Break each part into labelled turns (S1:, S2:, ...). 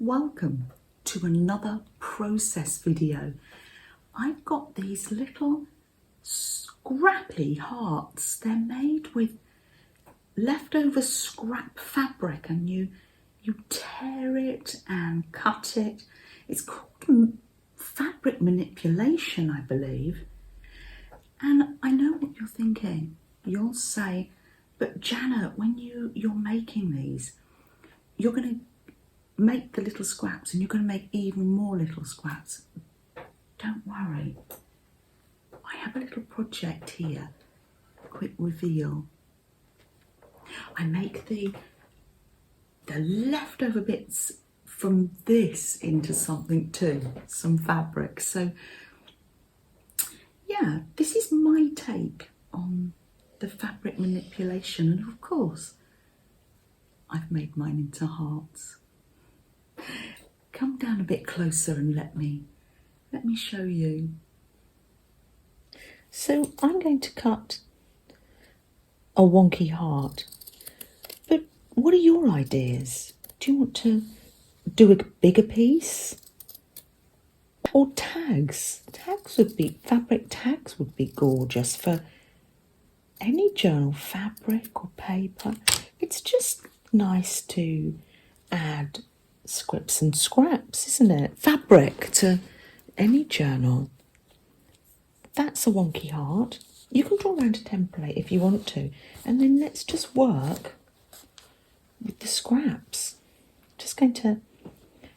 S1: Welcome to another process video. I've got these little scrappy hearts. They're made with leftover scrap fabric and you tear it and cut it. It's called fabric manipulation, I believe. And I know what you're thinking. You'll say, but Janet, when you're making these, you're going to make the little scraps and you're going to make even more little scraps. Don't worry. I have a little project here. Quick reveal. I make the leftover bits from this into something too, some fabric. So yeah, this is my take on the fabric manipulation, and of course I've made mine into hearts. Come down a bit closer and let me show you. So I'm going to cut a wonky heart, but what are your ideas? Do you want to do a bigger piece? Or tags? Fabric tags would be gorgeous for any journal, fabric or paper. It's just nice to add scripts and scraps, isn't it? Fabric to any journal. That's a wonky heart. You can draw around a template if you want to, and then let's just work with the scraps. Just going to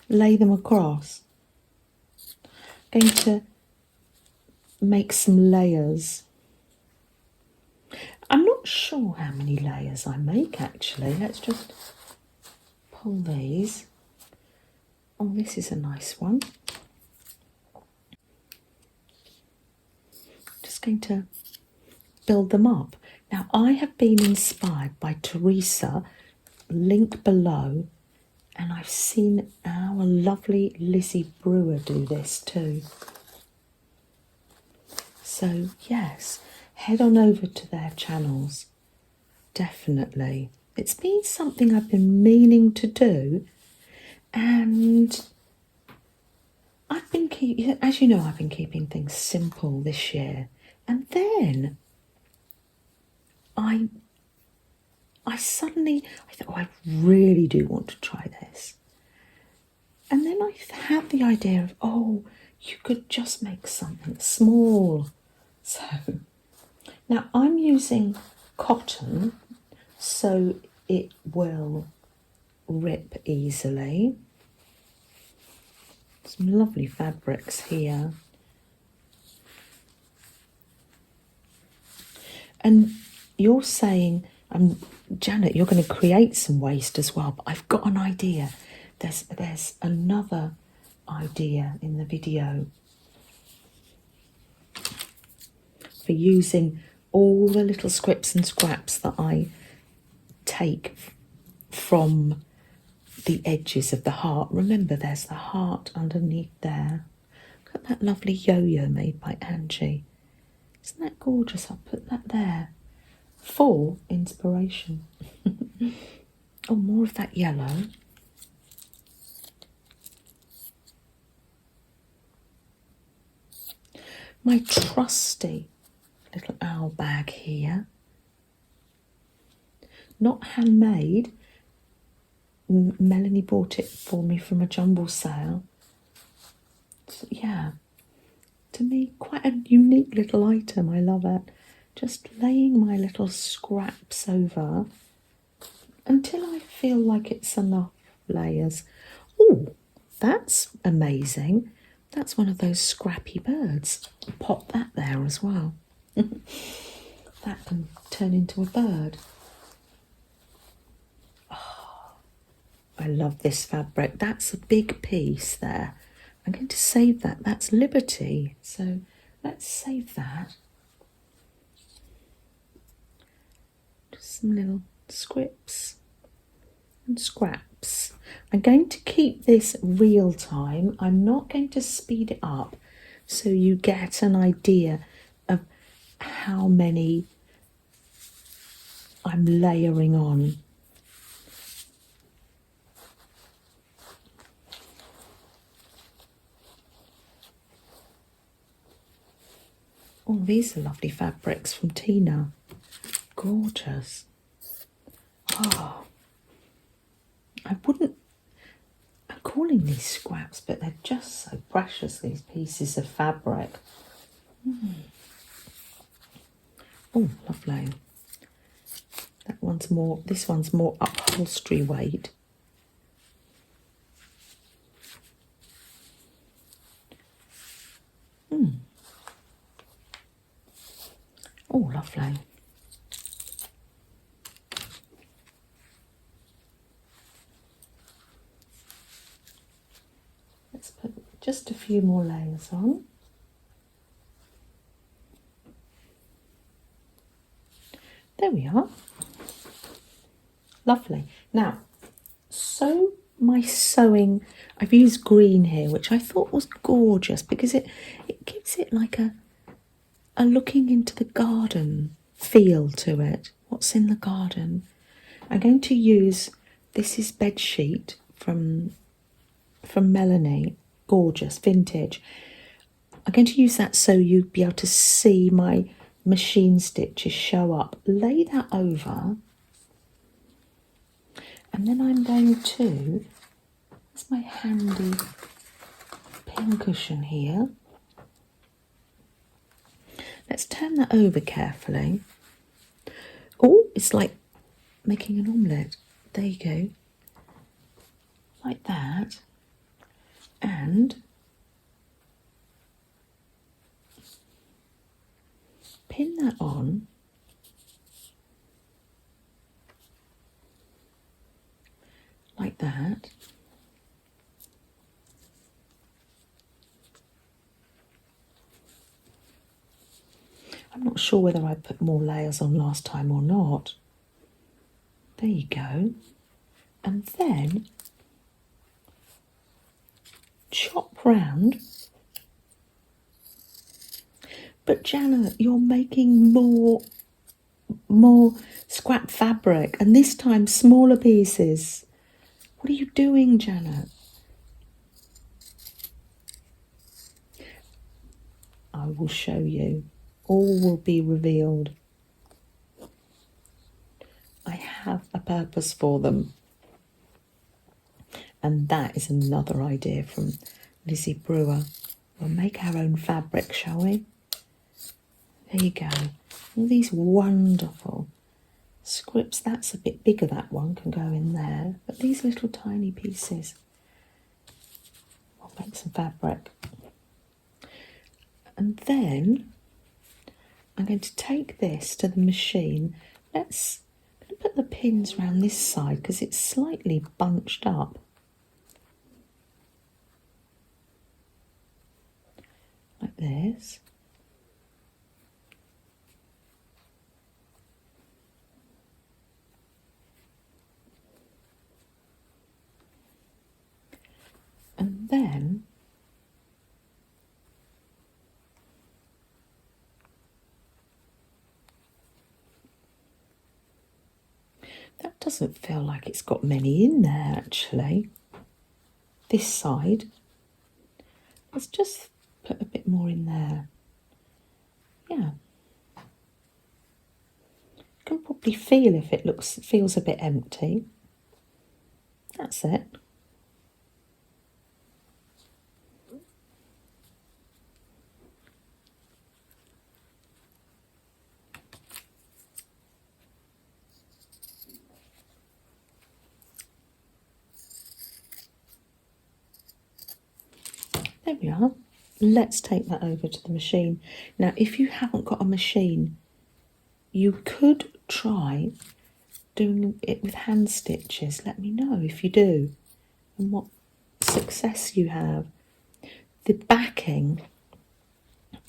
S1: lay them across. Going to make some layers. I'm not sure how many layers I make actually. Let's just pull these. Oh, this is a nice one. Just going to build them up. Now, I have been inspired by Teresa, link below, and I've seen our lovely Lizzie Brewer do this too. So, yes, head on over to their channels. Definitely. It's been something I've been meaning to do. And I've been as you know, I've been keeping things simple this year. And then I thought, oh, I really do want to try this. And then I had the idea of, oh, you could just make something small. So now I'm using cotton, so it will rip easily. Some lovely fabrics here. And you're saying, Janet, you're going to create some waste as well, but I've got an idea. There's another idea in the video for using all the little scripts and scraps that I take from the edges of the heart. Remember, there's the heart underneath there. Look at that lovely yo-yo made by Angie. Isn't that gorgeous? I'll put that there for inspiration. Oh, more of that yellow. My trusty little owl bag here. Not handmade. Melanie bought it for me from a jumble sale. So, yeah, to me, quite a unique little item. I love it. Just laying my little scraps over until I feel like it's enough layers. Oh, that's amazing. That's one of those scrappy birds. Pop that there as well. That can turn into a bird. I love this fabric. That's a big piece there. I'm going to save that. That's Liberty. So let's save that. Just some little scripts and scraps. I'm going to keep this real time. I'm not going to speed it up so you get an idea of how many I'm layering on. Oh, these are lovely fabrics from Tina. Gorgeous. Oh, I'm calling these scraps, but they're just so precious, these pieces of fabric. Oh, lovely. This one's more upholstery weight. Oh, lovely. Let's put just a few more layers on. There we are. Lovely. Now, sew my sewing. I've used green here, which I thought was gorgeous because it gives it like a looking into the garden feel to it. What's in the garden? I'm going to use, this is bed sheet from Melanie, gorgeous, vintage. I'm going to use that so you'll be able to see my machine stitches show up. Lay that over, and then I'm going to, there's my handy pin cushion here. Let's turn that over carefully. Oh, it's like making an omelette. There you go. Like that. And pin that on. Like that. I'm not sure whether I put more layers on last time or not. There you go. And then chop round. But Janet, you're making more scrap fabric, and this time smaller pieces. What are you doing, Janet? I will show you. All will be revealed. I have a purpose for them. And that is another idea from Lizzie Brewer. We'll make our own fabric, shall we? There you go. All these wonderful scripts. That's a bit bigger, that one can go in there. But these little tiny pieces. We'll make some fabric. And then I'm going to take this to the machine. I'm going to put the pins around this side because it's slightly bunched up. Like this. And then that doesn't feel like it's got many in there actually. This side. Let's just put a bit more in there. Yeah. You can probably feel if it feels a bit empty. That's it. There we are. Let's take that over to the machine. Now, if you haven't got a machine, you could try doing it with hand stitches. Let me know if you do and what success you have. The backing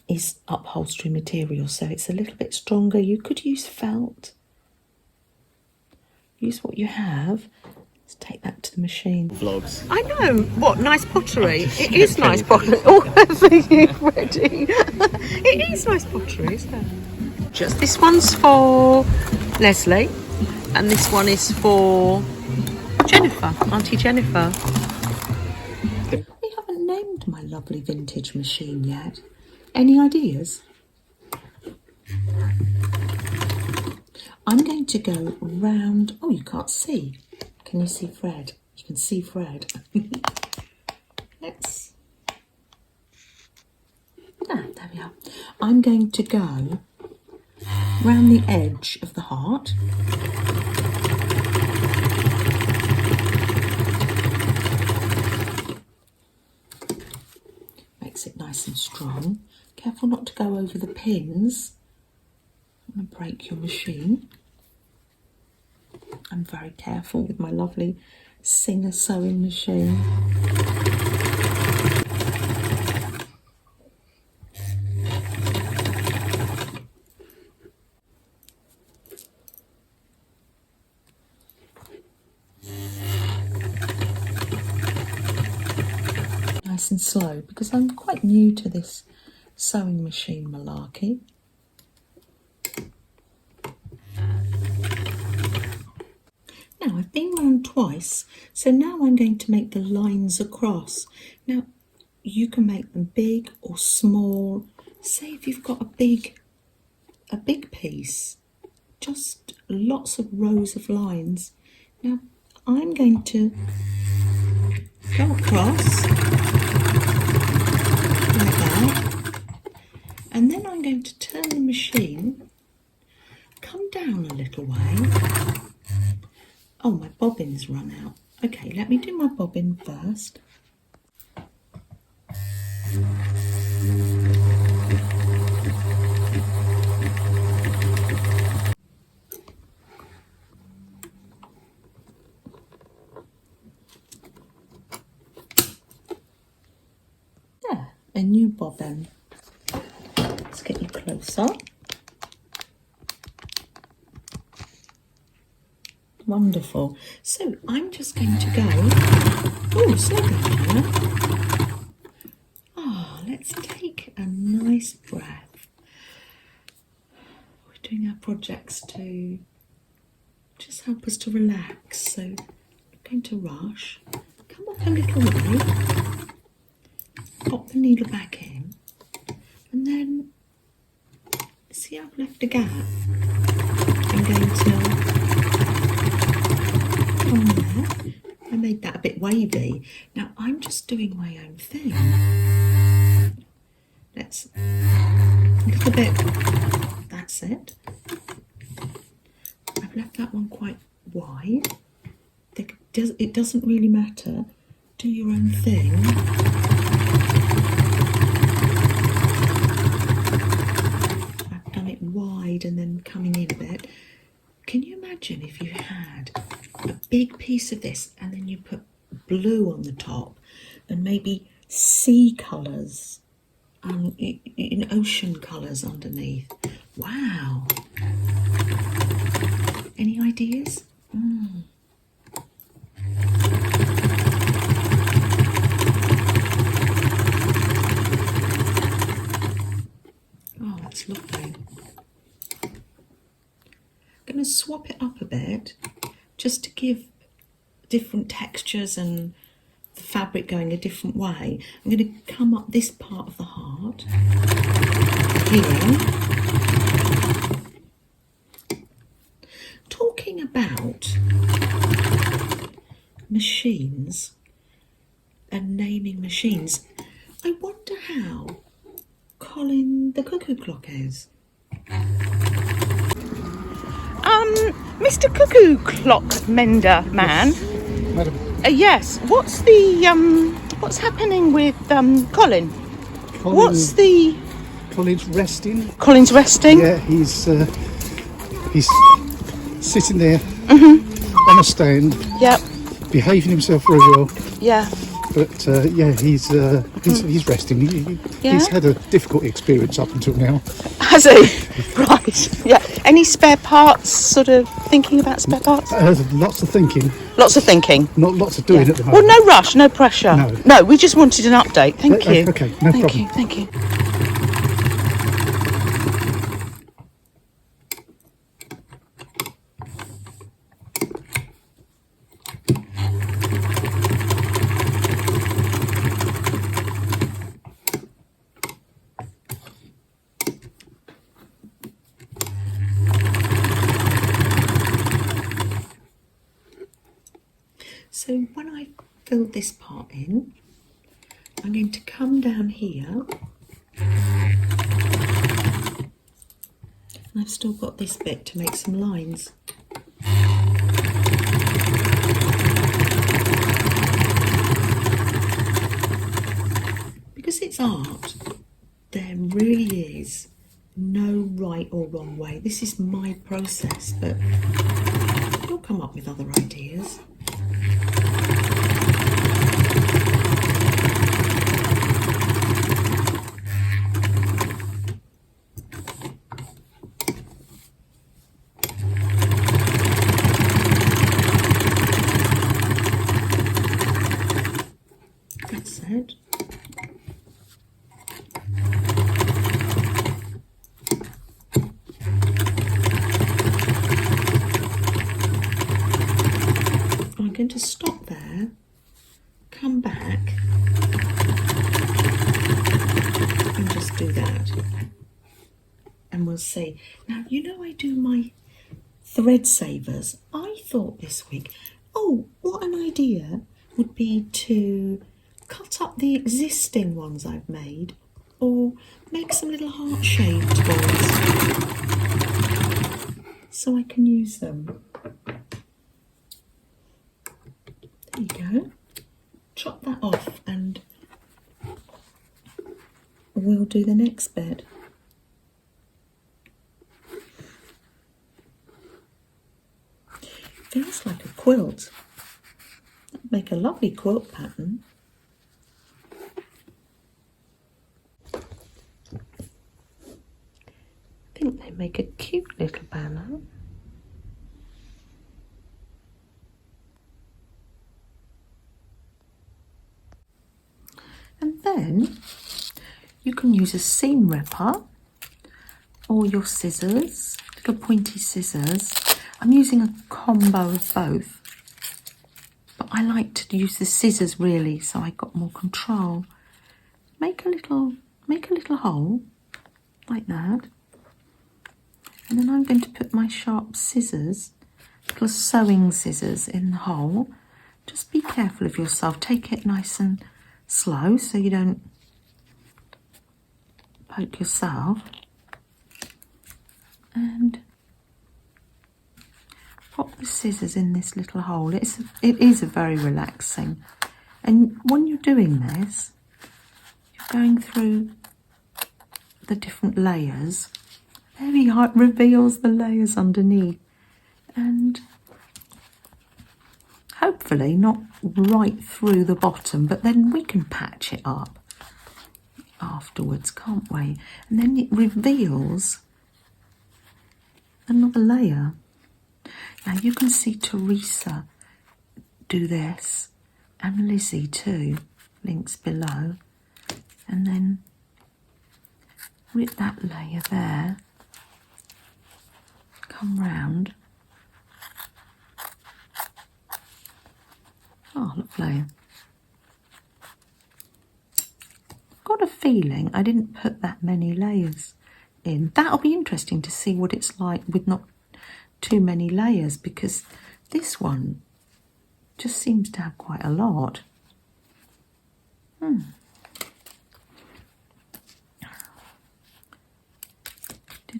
S1: is upholstery material, so it's a little bit stronger. You could use felt. Use what you have. Let's take that to the machine.
S2: Vlogs.
S1: I know. What, nice pottery? It is nice pottery. Oh, everything ready. It is nice pottery, isn't it? Just this one's for Leslie, and this one is for Jennifer, Auntie Jennifer. We haven't named my lovely vintage machine yet. Any ideas? I'm going to go round. Oh, you can't see. Can you see Fred? You can see Fred. Let's. There we are. I'm going to go round the edge of the heart. Makes it nice and strong. Careful not to go over the pins. I'm going to break your machine. I'm very careful with my lovely Singer sewing machine. Nice and slow, because I'm quite new to this sewing machine malarkey. Now I've been round twice, so now I'm going to make the lines across. Now you can make them big or small. Say if you've got a big piece, just lots of rows of lines. Now I'm going to go across like that, and then I'm going to turn the machine, come down a little way. Oh, my bobbin's run out. Okay, let me do my bobbin first. There, a new bobbin. Let's get you closer. Wonderful. So I'm just going to go. Oh, slow down. Ah, let's take a nice breath. We're doing our projects to just help us to relax. So I'm going to rush. Come up a little way. Pop the needle back in. And then see, I've left a gap. I'm going to come there. I made that a bit wavy. Now I'm just doing my own thing. Let's a little bit. That's it. I've left that one quite wide. It doesn't really matter. Do your own thing. I've done it wide and then coming in a bit. Can you imagine if you had a big piece of this and then you put blue on the top and maybe sea colours in ocean colours underneath? Wow. Any ideas? Oh, that's lovely. I'm going to swap it up a bit just to give different textures and the fabric going a different way. I'm going to come up this part of the heart here. Talking about machines and naming machines, I wonder how Colin the cuckoo clock is.
S2: Mr. Cuckoo Clock Mender Man.
S3: Yes, madam.
S2: Yes. What's what's happening with Colin?
S3: Colin's resting.
S2: Colin's resting.
S3: Yeah, he's sitting there on a stand,
S2: Yep.
S3: behaving himself very well.
S2: Yeah.
S3: But yeah, he's resting. He's had a difficult experience up until now.
S2: Has he? Right. Yeah. Any spare parts? Sort of thinking about spare parts?
S3: Lots of thinking,
S2: Lots of thinking.
S3: not lots of doing at the
S2: Well,
S3: moment.
S2: no rush, no pressure.
S3: No.
S2: We just wanted an update. Thank you.
S3: Okay, no
S2: Thank
S3: problem.
S2: you. Thank you.
S1: I've filled this part in, I'm going to come down here. And I've still got this bit to make some lines. Because it's art, there really is no right or wrong way. This is my process, but you'll come up with other ideas. That's it. I'm going to stop there, come back, and just do that. And we'll see. Now, you know I do my thread savers. I thought this week, oh, what an idea would be to cut up the existing ones I've made or make some little heart-shaped ones so I can use them. There you go. Chop that off and we'll do the next bit. Feels like a quilt. That'd make a lovely quilt pattern. I think they make a cute little banner. And then you can use a seam ripper or your scissors, little pointy scissors. I'm using a combo of both, but I like to use the scissors really, so I got more control. Make a little hole like that, and then I'm going to put my sharp scissors, little sewing scissors, in the hole. Just be careful of yourself. Take it nice and slow so you don't poke yourself. And pop the scissors in this little hole. It is a very relaxing. And when you're doing this, you're going through the different layers. There we are, it reveals the layers underneath. And hopefully not right through the bottom, but then we can patch it up afterwards, can't we? And then it reveals another layer. Now you can see Teresa do this, and Lizzie too, links below. And then with that layer there, come round. Oh, lovely. Got a feeling I didn't put that many layers in. That'll be interesting to see what it's like with not too many layers, because this one just seems to have quite a lot. Did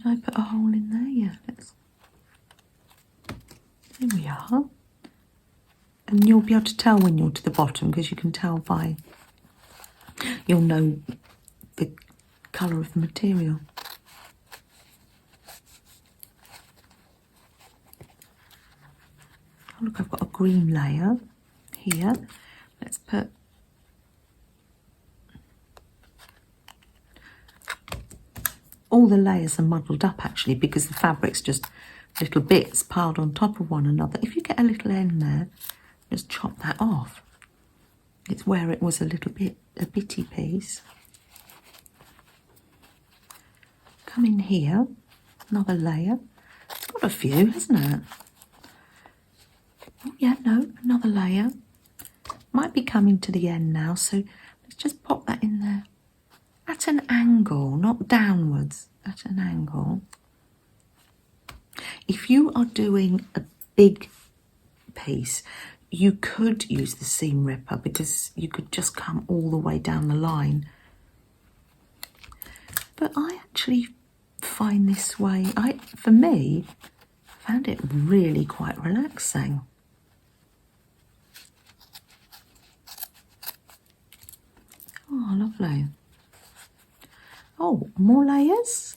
S1: I put a hole in there? Yeah, there we are. And you'll be able to tell when you're to the bottom, because you can tell by, you'll know the colour of the material. Oh, look, I've got a green layer here. Let's put all the layers are muddled up actually, because the fabric's just little bits piled on top of one another. If you get a little end there, just chop that off. It's where it was a little bit, a bitty piece. Come in here, another layer. It's got a few, hasn't it? Oh yeah, no, another layer. Might be coming to the end now, so let's just pop that in there. At an angle, not downwards, at an angle. If you are doing a big piece, you could use the seam ripper because you could just come all the way down the line. But I actually find this way, for me, I found it really quite relaxing. Oh, lovely. Oh, more layers.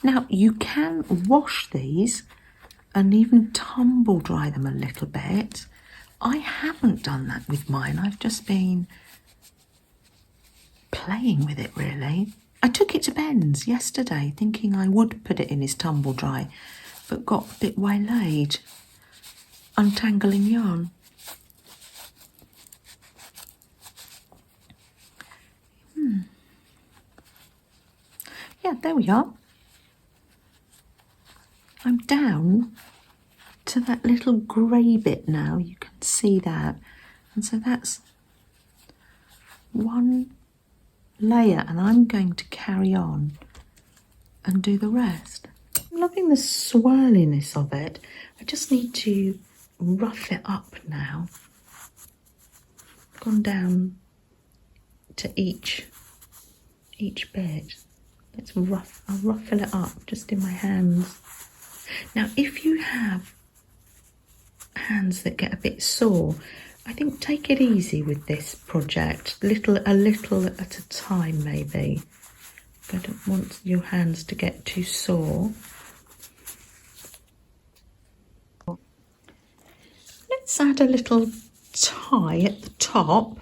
S1: Now, you can wash these and even tumble dry them a little bit. I haven't done that with mine. I've just been playing with it, really. I took it to Ben's yesterday, thinking I would put it in his tumble dry, but got a bit waylaid, untangling yarn. Yeah, there we are. I'm down to that little grey bit now. You can see that. And so that's one layer, and I'm going to carry on and do the rest. I'm loving the swirliness of it. I just need to rough it up now. Gone down to each bit. I'll ruffle it up just in my hands. Now, if you have hands that get a bit sore, I think take it easy with this project, a little at a time maybe. I don't want your hands to get too sore. Let's add a little tie at the top.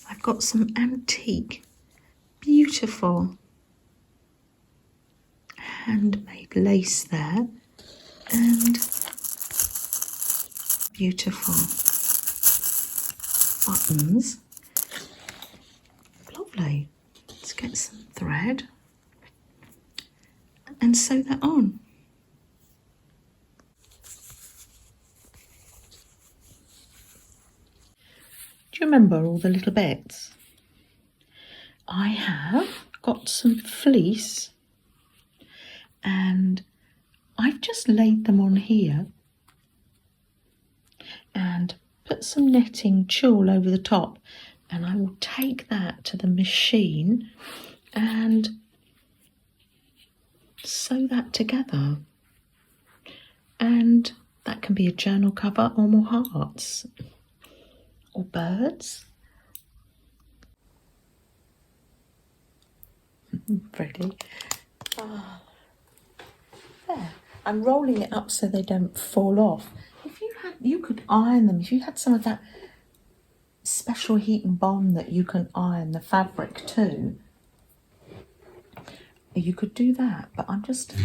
S1: I've got some antique, beautiful handmade lace there, and beautiful buttons. Lovely. Let's get some thread and sew that on. Do you remember all the little bits? I have got some fleece and I've just laid them on here and put some netting tulle over the top, and I will take that to the machine and sew that together, and that can be a journal cover or more hearts or birds. Ready? Oh. There. I'm rolling it up so they don't fall off. You could iron them. If you had some of that special heat and bond that you can iron the fabric to, you could do that. But I'm just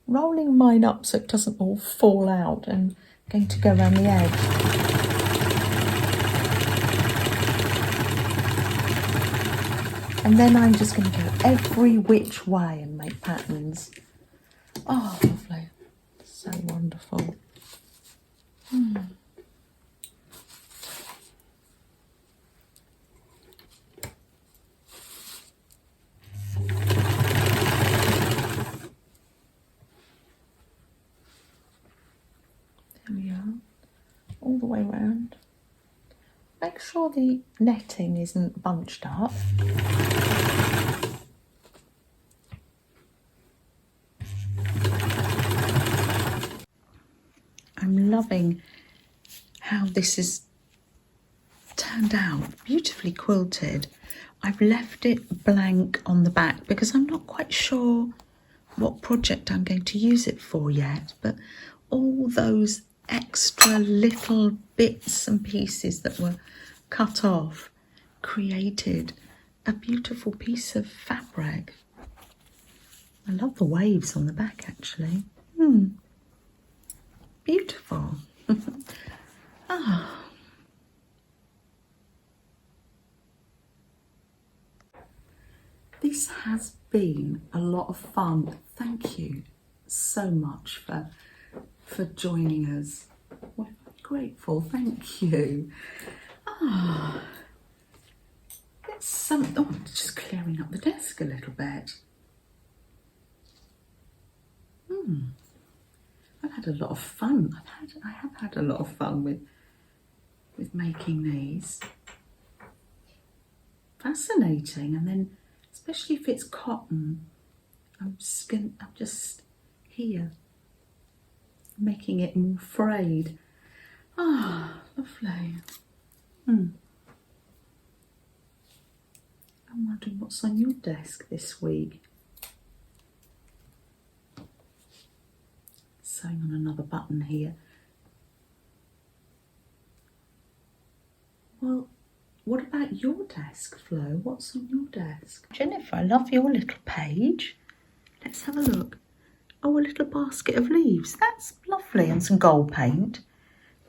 S1: rolling mine up so it doesn't all fall out, and going to go around the edge. And then I'm just going to go every which way and make patterns. Oh, lovely. So wonderful. There we are. All the way around. Make sure the netting isn't bunched up. I'm loving how this is turned out, beautifully quilted. I've left it blank on the back because I'm not quite sure what project I'm going to use it for yet, but all those extra little bits and pieces that were cut off created a beautiful piece of fabric. I love the waves on the back actually. Beautiful. This has been a lot of fun. Thank you so much for joining us. We're grateful. Thank you. Just clearing up the desk a little bit. I've had a lot of fun. I have had a lot of fun with making these. Fascinating, and then especially if it's cotton, I'm just here making it more frayed. Ah, lovely. I'm wondering what's on your desk this week. Sewing on another button here. Well, what about your desk, Flo? What's on your desk? Jennifer, I love your little page. Let's have a look. Oh, a little basket of leaves. That's lovely. And some gold paint.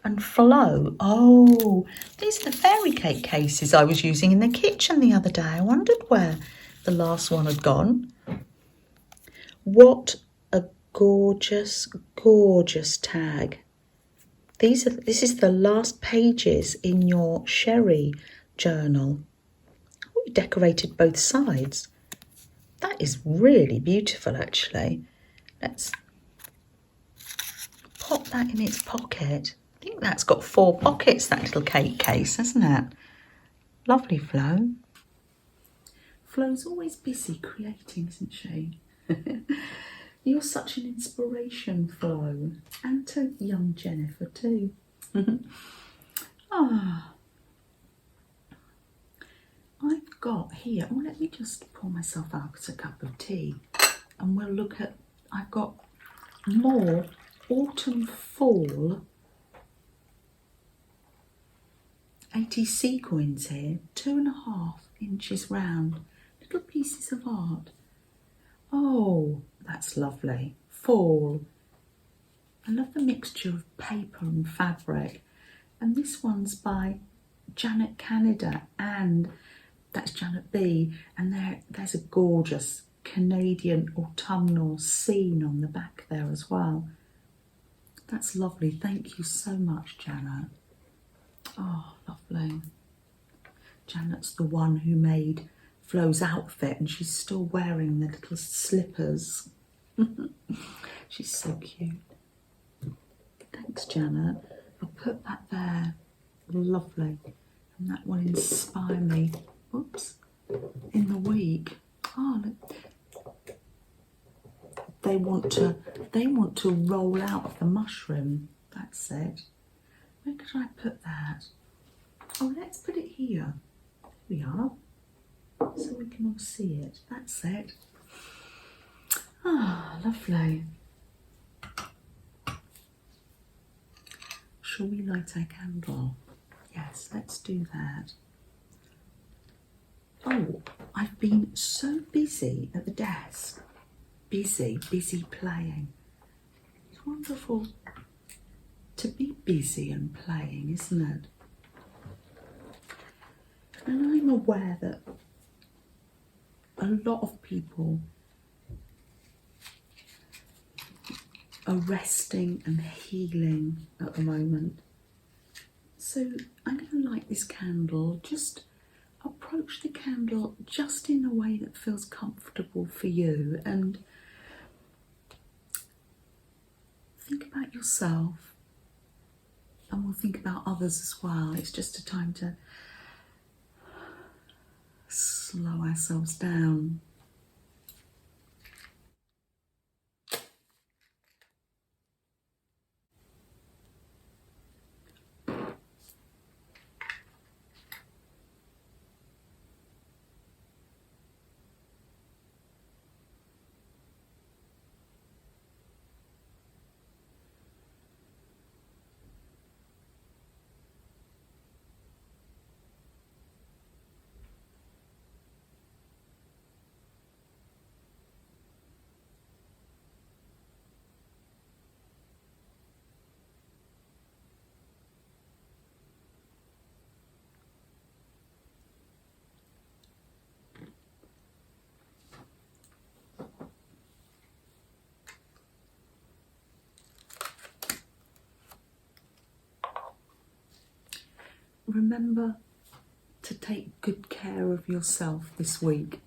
S1: And Flo. Oh, these are the fairy cake cases I was using in the kitchen the other day. I wondered where the last one had gone. What a gorgeous, gorgeous tag. This is the last pages in your sherry journal. Oh, you decorated both sides. That is really beautiful, actually. Let's pop that in its pocket. I think that's got 4 pockets, that little cake case, hasn't it? Lovely, Flo. Flo's always busy creating, isn't she? You're such an inspiration, Flo, and to young Jennifer too. I've got here, oh, let me just pour myself out a cup of tea, and we'll look at, I've got more autumn fall 80 sequins here, 2.5 inches round, little pieces of art. Oh, that's lovely. Fall. I love the mixture of paper and fabric. And this one's by Janet Canada, and that's Janet B. And there's a gorgeous Canadian autumnal scene on the back there as well. That's lovely. Thank you so much, Janet. Oh, lovely. Janet's the one who made Flo's outfit, and she's still wearing the little slippers. She's so cute. Thanks, Janet. I'll put that there. Lovely. And that will inspire me. Whoops. In the week. Oh, look. They want to roll out of the mushroom. That's it. Where could I put that? Oh, let's put it here. There we are. So we can all see it. That's it. Ah, lovely. Shall we light our candle? Yes, let's do that. Oh, I've been so busy at the desk. Busy playing. It's wonderful to be busy and playing, isn't it? And I'm aware that a lot of people are resting and healing at the moment. So I'm going to light this candle. Just approach the candle just in a way that feels comfortable for you, and think about yourself, and we'll think about others as well. It's just a time to slow ourselves down. Remember to take good care of yourself this week.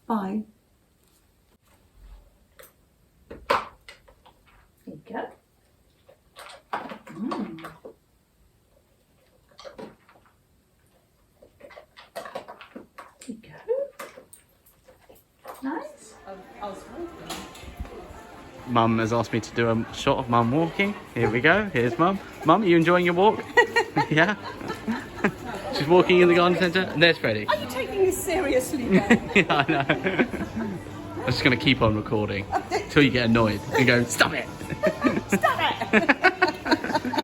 S1: Bye.
S4: Mum has asked me to do a shot of Mum walking. Here we go. Here's Mum. Mum, are you enjoying your walk? Yeah. She's walking in the garden centre, and there's Freddie.
S2: Are you taking this seriously now?
S4: Yeah, I know. I'm just going to keep on recording until you get annoyed and go, stop it.
S2: Stop it!